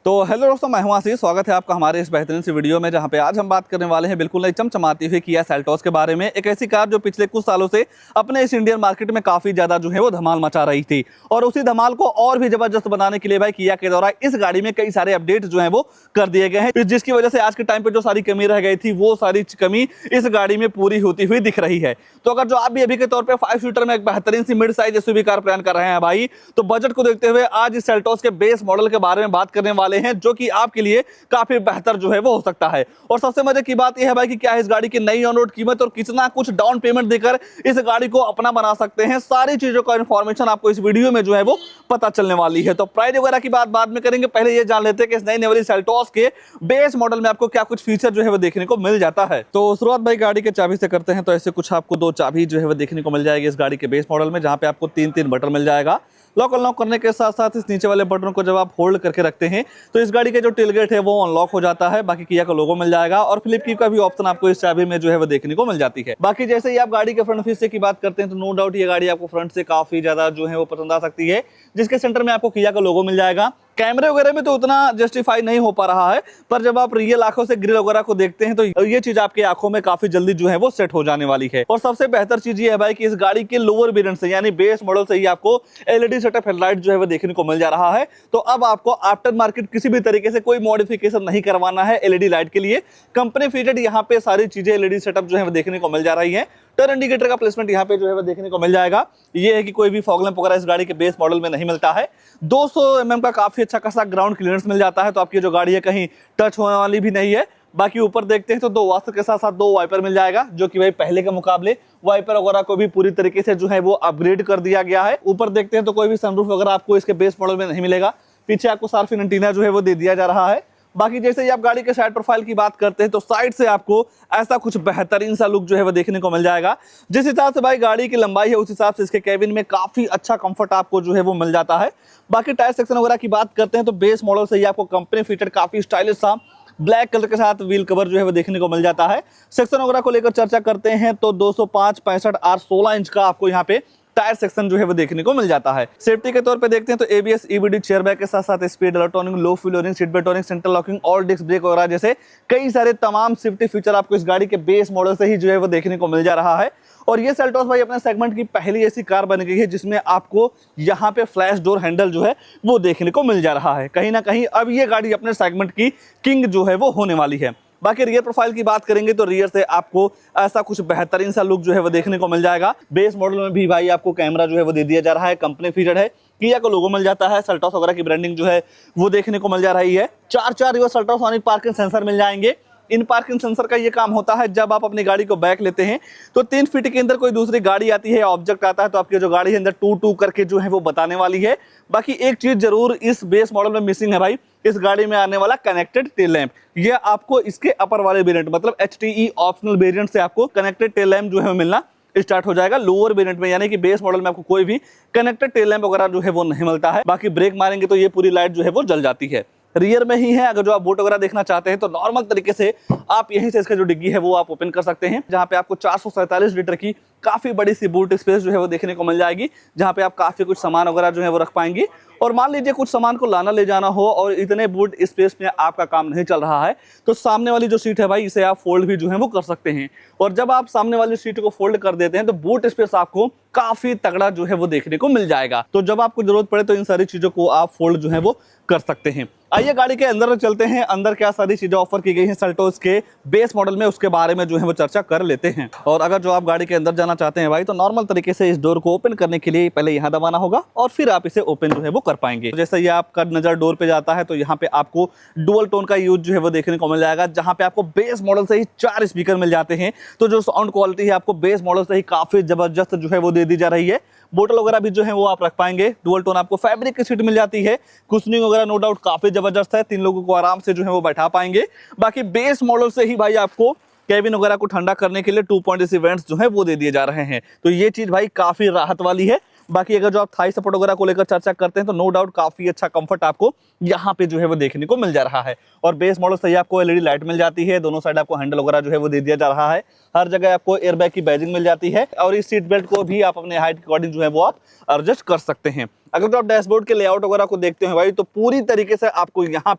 तो हेलो दोस्तों, मैं हूं आशीष। स्वागत है आपका हमारे इस बेहतरीन सी वीडियो में, जहां पे आज हम बात करने वाले हैं बिल्कुल नई चमचमाती हुई किया सेल्टोस के बारे में। एक ऐसी कार जो पिछले कुछ सालों से अपने इस इंडियन मार्केट में काफी ज्यादा जो है वो धमाल मचा रही थी, और उसी धमाल को और भी जबरदस्त बनाने के लिए भाई किया के द्वारा इस गाड़ी में कई सारे अपडेट जो है वो कर दिए गए हैं, जिसकी वजह से आज के टाइम पे जो सारी कमी रह गई थी वो सारी कमी इस गाड़ी में पूरी होती हुई दिख रही है। तो अगर जो आप भी अभी के तौर पर 5 सीटर में एक बेहतरीन सी mid size SUV car plan कर रहे हैं भाई, तो बजट को देखते हुए आज इस सेल्टोस के बेस मॉडल के बारे में बात करने वाले हैं, जो कि आपके लिए काफी बेहतर जो है वो हो सकता है। और सबसे मजे की बात यह है भाई कि क्या है इस गाड़ी की नई ऑन रोड कीमत और कितना कुछ डाउन पेमेंट देकर इस गाड़ी को अपना बना सकते हैं। सारी चीजों का इंफॉर्मेशन आपको इस वीडियो में जो है वो पता चलने वाली है। तो प्राइस वगैरह की बात बाद में करेंगे, पहले ये जान लेते हैं कि इस नई वाली सेल्टोस के बेस मॉडल में आपको क्या कुछ फीचर जो है वो देखने को मिल जाता है। तो शुरुआत भाई गाड़ी के चाबी से करते हैं। तो ऐसे कुछ आपको 2 चाबी जो है वो देखने को मिल जाएगी इस गाड़ी के बेस मॉडल में, जहां पे आपको 3 बटन मिल जाएगा। लॉक अनलॉक करने के साथ साथ इस नीचे वाले बटन को जब आप होल्ड करके रखते हैं तो इस गाड़ी के जो टेलगेट है वो अनलॉक हो जाता है। बाकी किया का लोगो मिल जाएगा और फ्लिप की का भी ऑप्शन आपको इस चाबी में जो है वो देखने को मिल जाती है। बाकी जैसे ही आप गाड़ी के फ्रंट फीचर की बात करते हैं तो नो डाउट ये गाड़ी आपको फ्रंट से काफी ज्यादा जो है वो पसंद आ सकती है, जिसके सेंटर में आपको किया का लोगो मिल जाएगा। कैमरे वगैरह में तो उतना जस्टिफाई नहीं हो पा रहा है, पर जब आप रियल आंखों से ग्रिल वगैरह को देखते हैं तो ये चीज आपकी आंखों में काफी जल्दी जो है वो सेट हो जाने वाली है। और सबसे बेहतर चीज ये है भाई कि इस गाड़ी के लोअर वेरिएंट से यानी बेस मॉडल से ही आपको एलईडी सेटअप हेडलाइट जो है वो देखने को मिल जा रहा है। तो अब आपको आफ्टर मार्केट किसी भी तरीके से कोई मॉडिफिकेशन नहीं करवाना है एलईडी लाइट के लिए। कंपनी फिटेड यहाँ पे सारी चीजें एलईडी सेटअप जो है वो देखने को मिल जा रही है। टर्न इंडिकेटर का प्लेसमेंट यहाँ पे जो है वो देखने को मिल जाएगा। ये है कि कोई भी फॉग लैंप वगैरह इस गाड़ी के बेस मॉडल में नहीं मिलता है। 200 mm का काफी अच्छा खासा ग्राउंड क्लियरेंस मिल जाता है, तो आपकी जो गाड़ी है कहीं टच होने वाली भी नहीं है। बाकी ऊपर देखते हैं तो 2 वास्तर के साथ साथ 2 वाइपर मिल जाएगा, जो कि भाई पहले के मुकाबले वाइपर वगैरह को भी पूरी तरीके से जो है वो अपग्रेड कर दिया गया है। ऊपर देखते हैं तो कोई भी सनरूफ वगैरह आपको इसके बेस मॉडल में नहीं मिलेगा। पीछे आपको सार्फिन एंटीना जो है वो दे दिया जा रहा है। बाकी जैसे ही आप गाड़ी के साइड प्रोफाइल की बात करते हैं तो साइड से आपको ऐसा कुछ बेहतरीन सा लुक जो है वो देखने को मिल जाएगा। जिस हिसाब से भाई गाड़ी की लंबाई है उस हिसाब से इसके केबिन में काफी अच्छा कंफर्ट आपको जो है वो मिल जाता है। बाकी टायर सेक्शन वगैरह की बात करते हैं तो बेस मॉडल से ही आपको कंपनी फिटेड काफी स्टाइलिश सा ब्लैक कलर के साथ व्हील कवर जो है वो देखने को मिल जाता है। सेक्शन वगैरह को लेकर चर्चा करते हैं तो 205, 65 और 16 इंच का आपको यहाँ पे टायर सेक्शन जो है वो देखने को मिल जाता है। सेफ्टी के तौर पे देखते हैं तो एबीएस, ईबीडी, चेयर बैग के साथ साथ speed electronic, low fuel warning, seat belt warning, central locking, all disc brake वगैरह जैसे कई सारे तमाम सेफ्टी फीचर आपको इस गाड़ी के बेस मॉडल से ही जो है वो देखने को मिल जा रहा है। और ये सेल्टोस भाई अपने सेगमेंट की पहली ऐसी कार बन गई है जिसमें आपको यहाँ पे फ्लैश डोर हैंडल जो है वो देखने को मिल जा रहा है। कहीं ना कहीं अब ये गाड़ी अपने सेगमेंट की किंग जो है वो होने वाली है। बाकी रियर प्रोफाइल की बात करेंगे तो रियर से आपको ऐसा कुछ बेहतरीन सा लुक जो है वो देखने को मिल जाएगा। बेस मॉडल में भी भाई आपको कैमरा जो है वो दे दिया जा रहा है, कंपनी फीचर्ड है, किया का लोगो मिल जाता है, सेल्टोस वगैरह की ब्रांडिंग जो है वो देखने को मिल जा रही है। 4 रिवर्स अल्ट्रासोनिक पार्किंग सेंसर मिल जाएंगे। इन पार्किंग सेंसर का ये काम होता है जब आप अपनी गाड़ी को बैक लेते हैं तो 3 फीट के अंदर कोई दूसरी गाड़ी आती है, ऑब्जेक्ट आता है, तो आपकी जो गाड़ी है अंदर टू टू करके जो है वो बताने वाली है। बाकी एक चीज जरूर इस बेस मॉडल में मिसिंग है भाई, इस गाड़ी में आने वाला कनेक्टेड टेल लैंप। ये आपको इसके अपर वाले वेरिएंट मतलब HTE ऑप्शनल वेरिएंट से आपको कनेक्टेड टेल लैंप जो है मिलना स्टार्ट हो जाएगा लोअर वेरिएंट में, यानी कि बेस मॉडल में आपको कोई भी कनेक्टेड टेल लैंप वगैरह जो है वो नहीं मिलता है। बाकी ब्रेक मारेंगे तो ये पूरी लाइट जो है वो जल जाती है। रियर में ही है, अगर जो आप बूट वगैरह देखना चाहते हैं तो नॉर्मल तरीके से आप यहीं से इसका जो डिग्गी है वो आप ओपन कर सकते हैं, जहां पे आपको 447 लीटर की काफी बड़ी सी बूट स्पेस जो है वो देखने को मिल जाएगी, जहां पे आप काफी कुछ सामान वगैरह जो है वो रख पाएंगे। और मान लीजिए कुछ सामान को लाना ले जाना हो और इतने बूट स्पेस में आपका काम नहीं चल रहा है तो सामने वाली जो सीट है भाई इसे आप फोल्ड भी जो है वो कर सकते हैं। और जब आप सामने वाली सीट को फोल्ड कर देते हैं तो बूट स्पेस आपको काफी तगड़ा जो है वो देखने को मिल जाएगा। तो जब आपको जरूरत पड़े तो इन सारी चीजों को आप फोल्ड जो है वो कर सकते हैं। आइए गाड़ी के अंदर चलते हैं, अंदर क्या सारी चीजें ऑफर की गई हैं सेल्टोस के बेस मॉडल में उसके बारे में जो है वो चर्चा कर लेते हैं। और अगर जो आप गाड़ी के अंदर जाना चाहते हैं भाई तो नॉर्मल तरीके से इस डोर को ओपन करने के लिए पहले यहाँ दबाना होगा और फिर आप इसे ओपन जो है वो कर पाएंगे। तो जैसे ही आपका नजर डोर पे जाता है तो यहाँ पे आपको डुअल टोन का यूज जो है वो देखने को मिल जाएगा, जहाँ पे आपको बेस मॉडल से ही 4 स्पीकर मिल जाते हैं। तो जो साउंड क्वालिटी है आपको बेस मॉडल से ही काफी जबरदस्त जो है वो दे दी जा रही है। बोतल वगैरह भी जो है वो आप रख पाएंगे। डुअल टोन आपको फैब्रिक की सीट मिल जाती है, कुशनिंग वगैरह नो डाउट काफी जबरदस्त है, 3 लोगों को आराम से जो है वो बैठा पाएंगे। बाकी बेस मॉडल से ही भाई आपको केबिन वगैरह को ठंडा करने के लिए 2 पॉइंट इवेंट्स जो है वो दे दिए जा रहे हैं, तो ये चीज भाई काफी राहत वाली है। बाकी अगर जो आप थाई सपोर्ट वगैरह को लेकर चर्चा करते हैं तो नो डाउट काफी अच्छा कंफर्ट आपको यहाँ पे जो है वो देखने को मिल जा रहा है। और बेस मॉडल से ही आपको एलईडी लाइट मिल जाती है, दोनों साइड आपको हैंडल वगैरह जो है वो दे दिया जा रहा है, हर जगह आपको एयरबैग की बैजिंग मिल जाती है और इस सीट बेल्ट को भी आप अपने हाइट के अकॉर्डिंग जो है वो आप एडजस्ट कर सकते हैं। अगर जो आप डैशबोर्ड के लेआउट वगैरह को देखते हैं भाई, तो पूरी तरीके से आपको यहाँ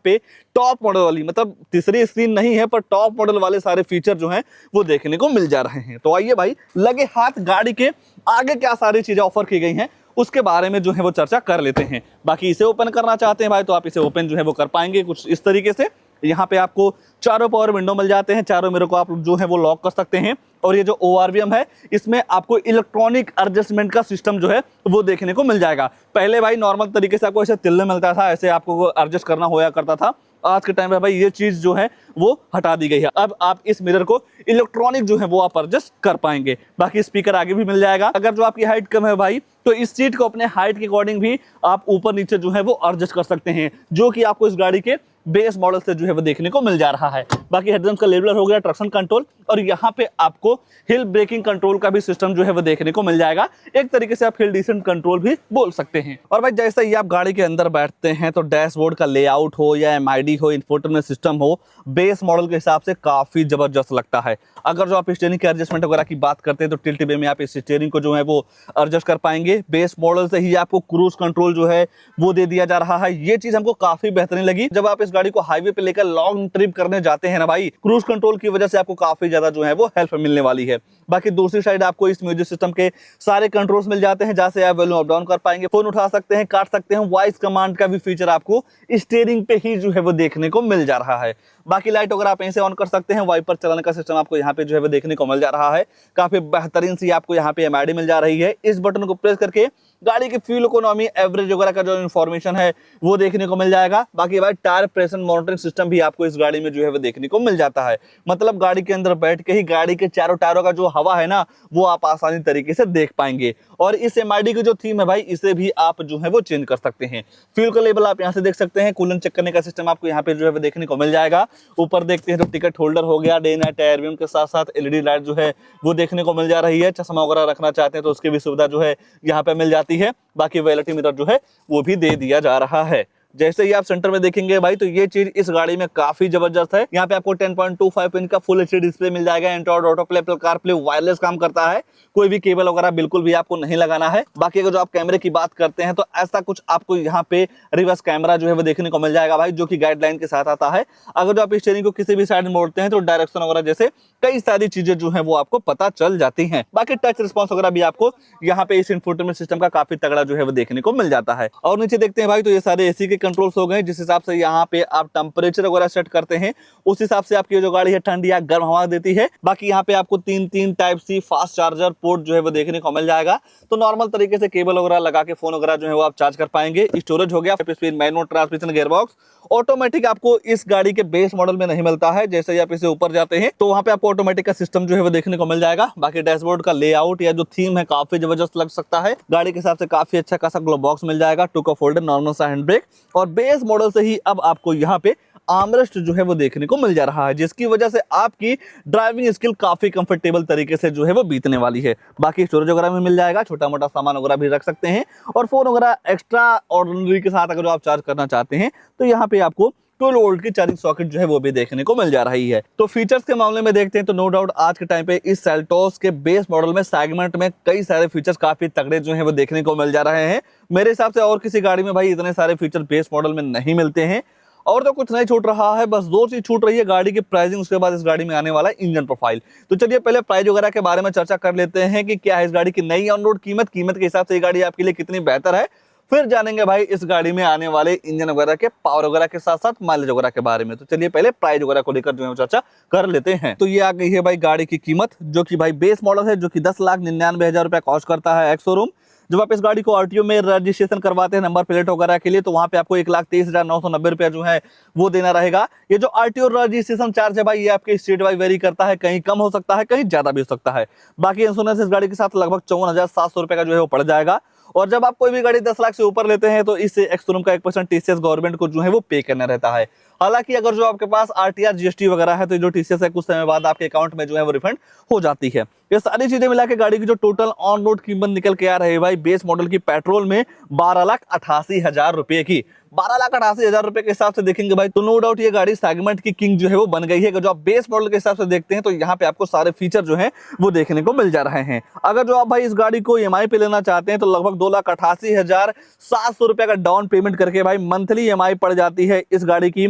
पे टॉप मॉडल वाली, मतलब तीसरी स्क्रीन नहीं है पर टॉप मॉडल वाले सारे फीचर जो हैं वो देखने को मिल जा रहे हैं। तो आइए भाई लगे हाथ गाड़ी के आगे क्या सारी चीजें ऑफर की गई हैं उसके बारे में जो है वो चर्चा कर लेते हैं। बाकी इसे ओपन करना चाहते हैं भाई तो आप इसे ओपन जो है वो कर पाएंगे कुछ इस तरीके से। यहाँ पे आपको चारों पावर विंडो मिल जाते हैं, चारों मिरर को आप जो है वो लॉक कर सकते हैं। और ये जो ORVM है इसमें आपको इलेक्ट्रॉनिक एडजस्टमेंट का सिस्टम जो है वो देखने को मिल जाएगा। पहले भाई नॉर्मल तरीके से आपको ऐसे तिल्ले मिलता था, ऐसे आपको एडजस्ट करना होया करता था। आज के टाइम पे भाई ये चीज जो है वो हटा दी गई है। अब आप इस मिरर को इलेक्ट्रॉनिक जो है वो आप एडजस्ट कर पाएंगे। बाकी स्पीकर आगे भी मिल जाएगा। अगर जो आपकी हाइट कम है भाई तो इस सीट को अपने हाइट के अकॉर्डिंग भी आप ऊपर नीचे जो है वो एडजस्ट कर सकते हैं, जो कि आपको इस गाड़ी के बेस मॉडल से जो है वो देखने को मिल जा रहा है। बाकी हेडलैम्प का लेवलर हो गया, ट्रैक्शन कंट्रोल, और यहाँ पे आपको हिल ब्रेकिंग कंट्रोल का भी सिस्टम जो है वो देखने को मिल जाएगा। एक तरीके से आप हिल डिसेंट कंट्रोल भी बोल सकते हैं। और भाई जैसे ही आप गाड़ी के अंदर बैठते हैं तो डैशबोर्ड का लेआउट हो या MID हो, इंफोटेनमेंट सिस्टम हो, बेस मॉडल के हिसाब से काफी जबरदस्त लगता है। अगर जो आप स्टीयरिंग के एडजस्टमेंट वगैरह की बात करते हैं तो टिल्ट वे में आप इस स्टीयरिंग को जो है वो एडजस्ट कर पाएंगे। बेस मॉडल से ही आपको क्रूज कंट्रोल जो है वो दे दिया जा रहा है। ये चीज हमको काफी बेहतरीन लगी। जब आप इस गाड़ी को हाईवे पे लेकर लॉन्ग ट्रिप करने जाते हैं ना भाई, क्रूज कंट्रोल की वजह से आपको काफी ज्यादा जो है वो हेल्प मिलने वाली है। बाकी दूसरी साइड आपको इस म्यूजिक सिस्टम के सारे कंट्रोल्स मिल जाते हैं, जहां से आप वॉल्यूम अप डाउन कर पाएंगे, फोन उठा सकते हैं, काट सकते हैं। वॉइस कमांड का भी फीचर आपको स्टीयरिंग पे ही जो है वो देखने को मिल जा रहा है। बाकी लाइट वगैरह आप ऐसे ऑन कर सकते हैं। वाइपर चलाने का सिस्टम आपको यहाँ पे जो है वो देखने को मिल जा रहा है। काफी बेहतरीन सी आपको यहाँ पे MID मिल जा रही है। इस बटन को प्रेस करके गाड़ी की फ्यूल इकोनॉमी, एवरेज वगैरह का जो इन्फॉर्मेशन है वो देखने को मिल जाएगा। बाकी भाई टायर प्रेशर मॉनिटरिंग सिस्टम भी आपको इस गाड़ी में जो है वो देखने को मिल जाता है। मतलब गाड़ी के अंदर बैठ के ही गाड़ी के चारों टायरों का जो हवा है ना वो आप आसानी तरीके से देख पाएंगे। और इस MID की जो थीम है भाई इसे भी आप जो है वो चेंज कर सकते हैं। फ्यूल का लेवल आप यहाँ से देख सकते हैं। कूलेंट चेक करने का सिस्टम आपको यहाँ पे जो है वो देखने को मिल जाएगा। ऊपर देखते हैं तो टिकट होल्डर हो गया, डे नाइट टायर के साथ साथ LED लाइट जो है वो देखने को मिल जा रही है। चश्मा वगैरह रखना चाहते हैं तो उसकी भी सुविधा जो है यहाँ पे मिल जाती है। बाकी वैलिडिटी मिरर जो है वो भी दे दिया जा रहा है। जैसे ही आप सेंटर में देखेंगे भाई तो ये चीज इस गाड़ी में काफी जबरदस्त है। यहाँ पे आपको 10.25 इंच का फुल HD डिस्प्ले मिल जाएगा। Android auto play, Apple CarPlay wireless काम करता है। कोई भी केबल वगैरह बिल्कुल भी आपको नहीं लगाना है। बाकी अगर जो आप कैमरे की बात करते हैं तो ऐसा कुछ आपको यहाँ पे रिवर्स कैमरा जो है वो देखने को मिल जाएगा भाई, जो कि गाइडलाइन के साथ आता है। अगर जो आप स्टीयरिंग को किसी भी साइड में मोड़ते हैं तो डायरेक्शन वगैरह जैसे कई सारी चीजें जो है वो आपको पता चल जाती हैं। बाकी टच रिस्पॉन्स वगैरह भी आपको यहाँ पे इस इंफोटेनमेंट सिस्टम का काफी तगड़ा जो है वो देखने को मिल जाता है। और नीचे देखते हैं भाई तो ये सारे AC के कंट्रोल्स हो गए। जिस हिसाब से यहाँ पे आप टेम्परेचर वगैरह सेट करते हैं उस हिसाब से आपकी जो गाड़ी है ठंडी या गर्म हवा देती है। बाकी यहाँ पे आपको तीन type C fast charger port जो है वो देखने को मिल जाएगा। तो नॉर्मल तरीके से केबल वगैरह लगा के फोन वगैरह जो है वो आप चार्ज कर पाएंगे। स्टोरेज हो गया, speed manual transmission, gearbox automatic आपको इस गाड़ी के बेस मॉडल में नहीं मिलता है। जैसे ही आप इसे ऊपर जाते हैं तो वहां पे आपको ऑटोमेटिक का सिस्टम जो है वो देखने को मिल जाएगा। बाकी डैशबोर्ड का लेआउट या जो थीम है काफी जबरदस्त लग सकता है। गाड़ी के हिसाब से काफी अच्छा खासा ग्लो बॉक्स मिल जाएगा, टू कप होल्डर, नॉर्मल सा हैंड ब्रेक, और बेस मॉडल से ही अब आपको यहाँ पे आर्मरेस्ट जो है वो देखने को मिल जा रहा है, जिसकी वजह से आपकी ड्राइविंग स्किल काफी कंफर्टेबल तरीके से जो है वो बीतने वाली है। बाकी स्टोरेज वगैरह में मिल जाएगा, छोटा मोटा सामान वगैरह भी रख सकते हैं। और फोन वगैरह एक्स्ट्रा ऑर्डिनरी के साथ अगर आप चार्ज करना चाहते हैं तो यहाँ पे आपको 12 वोल्ट की चार्जिंग सॉकेट जो है वो भी देखने को मिल जा रही है। तो फीचर्स के मामले में देखते हैं तो नो डाउट आज के टाइम पे इस सेल्टोस के बेस मॉडल में सेगमेंट में कई सारे फीचर्स काफी तगड़े जो है वो देखने को मिल जा रहे हैं। मेरे हिसाब से और किसी गाड़ी में भाई इतने सारे फीचर बेस मॉडल में नहीं मिलते हैं। और तो कुछ नहीं छूट रहा है, बस दो चीज छूट रही है, गाड़ी की प्राइसिंग, उसके बाद इस गाड़ी में आने वाला इंजन प्रोफाइल। तो चलिए पहले प्राइस वगैरह के बारे में चर्चा कर लेते हैं कि क्या है इस गाड़ी की नई ऑन रोड कीमत के हिसाब से ये गाड़ी आपके लिए कितनी बेहतर है। फिर जानेंगे भाई इस गाड़ी में आने वाले इंजन वगैरह के पावर वगैरह के साथ साथ माइलेज वगैरह के बारे में। तो चलिए पहले प्राइस वगैरह को लेकर जो है चर्चा कर लेते हैं। तो ये आ गई है भाई गाड़ी की कीमत, जो कि भाई बेस मॉडल है, जो कि 10,99,000 रुपया कॉस्ट करता है एक्स शोरूम। जब आप इस गाड़ी को आरटीओ में रजिस्ट्रेशन करवाते हैं नंबर प्लेट वगैरह के लिए, तो वहां पे आपको 1,23,990 रुपया जो है वो देना रहेगा। ये जो आरटीओ रजिस्ट्रेशन चार्ज है भाई, ये आपके स्टेट वाइज वेरी करता है, कहीं कम हो सकता है, कहीं ज्यादा भी हो सकता है। बाकी इंश्योरेंस इस गाड़ी के साथ लगभग 54,700 रुपए का जो है वो पड़ जाएगा। और जब आप कोई भी गाड़ी 10 लाख से ऊपर लेते हैं तो इस एक्स शोरूम का 1% टीसीएस गवर्नमेंट को जो है वो पे करना रहता है। हालांकि अगर जो आपके पास आरटीआर जीएसटी वगैरह है तो जो टीसीएस है कुछ समय बाद आपके अकाउंट में जो है वो रिफंड हो जाती है। ये सारी चीजें मिला के गाड़ी की जो टोटल ऑन रोड कीमत निकल के आ रही है भाई बेस मॉडल की पेट्रोल में 12,88,000 रुपए की। 12,88,000 रुपए के हिसाब से देखेंगे भाई तो नो डाउट ये गाड़ी सेगमेंट की किंग जो है वो बन गई है। अगर जो आप बेस मॉडल के हिसाब से देखते हैं तो यहाँ पे आपको सारे फीचर जो है वो देखने को मिल जा रहे हैं। अगर जो आप भाई इस गाड़ी को EMI पे लेना चाहते हैं तो लगभग 2,88,700 रुपए का डाउन पेमेंट करके भाई मंथली EMI पड़ जाती है इस गाड़ी की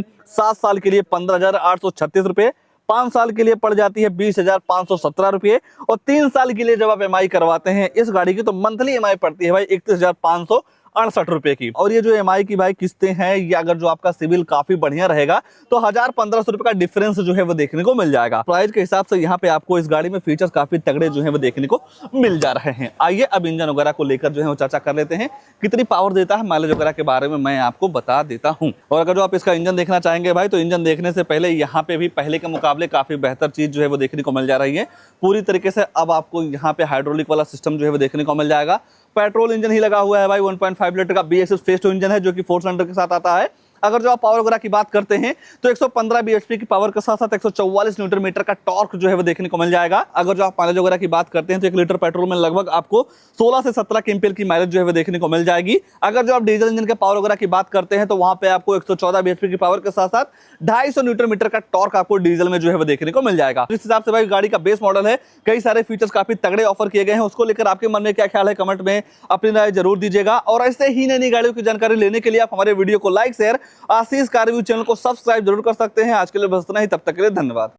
7 साल के लिए 15,836 रुपए, 5 साल के लिए पड़ जाती है 20,517 रुपए और 3 साल के लिए जब आप EMI करवाते हैं इस गाड़ी की तो मंथली EMI पड़ती है भाई 31,568 रुपए की। और ये जो EMI की भाई किस्तें हैं ये अगर जो आपका सिविल काफी बढ़िया रहेगा तो 1,000-1,500 रुपए का डिफरेंस जो है वो देखने को मिल जाएगा। प्राइस के हिसाब से यहाँ पे आपको इस गाड़ी में फीचर्स काफी तगड़े जो है वो देखने को मिल जा रहे हैं। आइए अब इंजन वगैरह को लेकर जो है वो चर्चा कर लेते हैं, कितनी पावर देता है, माइलेज वगैरह के बारे में मैं आपको बता देता हूँ। और अगर जो आप इसका इंजन देखना चाहेंगे भाई तो इंजन देखने से पहले यहाँ पे भी पहले के मुकाबले काफी बेहतर चीज जो है वो देखने को मिल जा रही है। पूरी तरीके से अब आपको यहाँ पे हाइड्रोलिक वाला सिस्टम जो है वो देखने को मिल जाएगा। पेट्रोल इंजन ही लगा हुआ है भाई, 1.5 लीटर का BSS फेस टू इंजन है जो कि 4 सिलेंडर के साथ आता है। अगर जो आप पावर वगैरह की बात करते हैं तो 115 bhp की पावर के साथ साथ 144 न्यूटन मीटर का टॉर्क जो है वो देखने को मिल जाएगा। अगर जो आप माइलेज वगैरह की बात करते हैं तो 1 लीटर पेट्रोल में लगभग आपको 16 से 17 केएमपीएल की माइलेज जो है वो देखने को मिल जाएगी। अगर जो आप डीजल इंजन के पावर वगैरह की बात करते हैं तो वहां पे आपको 114 bhp की पावर के साथ साथ 250 न्यूटन मीटर का टॉर्क आपको डीजल में जो है वो देखने को मिल जाएगा। इस हिसाब से भाई गाड़ी का बेस मॉडल है, कई सारे फीचर्स काफी तगड़े ऑफर किए गए हैं। उसको लेकर आपके मन में क्या ख्याल है कमेंट में अपनी राय जरूर दीजिएगा। और ऐसे ही नई गाड़ियों की जानकारी लेने के लिए आप हमारे वीडियो को लाइक शेयर आशीष कार चैनल को सब्सक्राइब जरूर कर सकते हैं। आज के लिए बस इतना ही, तब तक के लिए धन्यवाद।